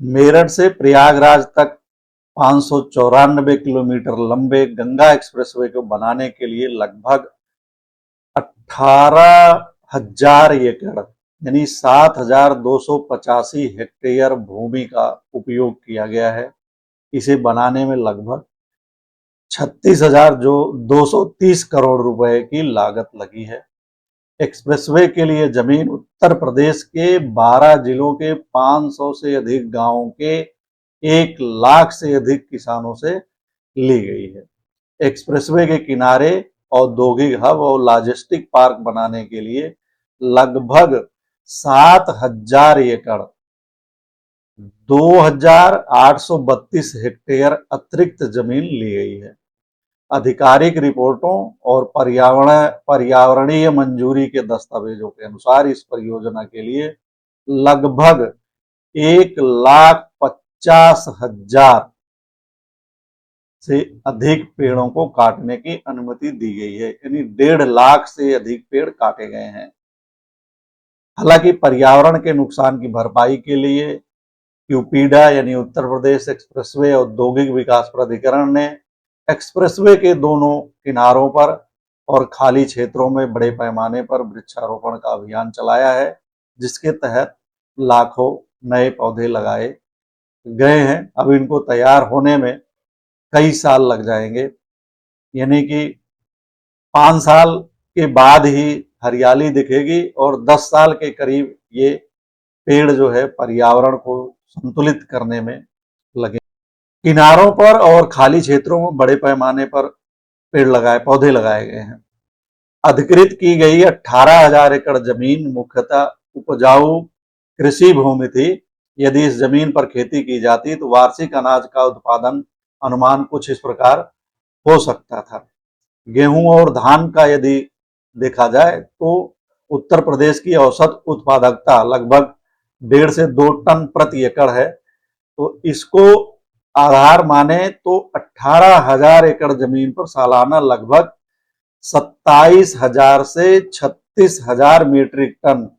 मेरठ से प्रयागराज तक 594 किलोमीटर लंबे गंगा एक्सप्रेसवे को बनाने के लिए लगभग 18,000 एकड़ यानी 7,285 हेक्टेयर भूमि का उपयोग किया गया है। इसे बनाने में लगभग 36,230 करोड़ रुपए की लागत लगी है। एक्सप्रेसवे के लिए जमीन उत्तर प्रदेश के 12 जिलों के 500 से अधिक गांवों के 1 लाख से अधिक किसानों से ली गई है। एक्सप्रेसवे के किनारे औद्योगिक हब और लॉजिस्टिक पार्क बनाने के लिए लगभग 7,000 एकड़ 2,832 हेक्टेयर अतिरिक्त जमीन ली गई है। आधिकारिक रिपोर्टों और पर्यावरणीय मंजूरी के दस्तावेजों के अनुसार इस परियोजना के लिए लगभग 1,50,000 से अधिक पेड़ों को काटने की अनुमति दी गई है, यानी 1.5 लाख से अधिक पेड़ काटे गए हैं। हालांकि पर्यावरण के नुकसान की भरपाई के लिए यूपीडा यानी उत्तर प्रदेश एक्सप्रेसवे औद्योगिक विकास प्राधिकरण ने एक्सप्रेसवे के दोनों किनारों पर और खाली क्षेत्रों में बड़े पैमाने पर वृक्षारोपण का अभियान चलाया है, जिसके तहत लाखों नए पौधे लगाए गए हैं। अब इनको तैयार होने में कई साल लग जाएंगे, यानी कि 5 साल के बाद ही हरियाली दिखेगी और 10 साल के करीब ये पेड़ जो है पर्यावरण को संतुलित करने में लगे। किनारों पर और खाली क्षेत्रों में बड़े पैमाने पर पौधे लगाए गए हैं। अधिकृत की गई 18,000 एकड़ जमीन मुख्यतः उपजाऊ कृषि भूमि थी। यदि इस जमीन पर खेती की जाती तो वार्षिक अनाज का उत्पादन अनुमान कुछ इस प्रकार हो सकता था। गेहूं और धान का यदि देखा जाए तो उत्तर प्रदेश की औसत उत्पादकता लगभग 1.5 से 2 टन प्रति एकड़ है। तो इसको आधार माने तो 18,000 एकड़ जमीन पर सालाना लगभग 27,000 से 36,000 मीट्रिक टन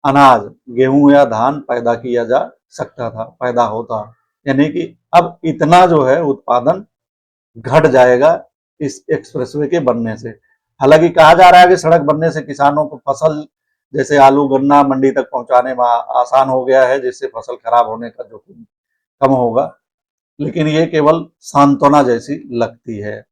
अनाज, गेहूं या धान पैदा किया जा सकता था, पैदा होता। यानी कि अब इतना जो है उत्पादन घट जाएगा इस एक्सप्रेसवे के बनने से। हालांकि कहा जा रहा है कि सड़क बनने से किसानों को फसल जैसे आलू गन्ना मंडी तक पहुंचाने में आसान हो गया है, जिससे फसल खराब होने का जोखिम कम होगा, लेकिन ये केवल सांत्वना जैसी लगती है।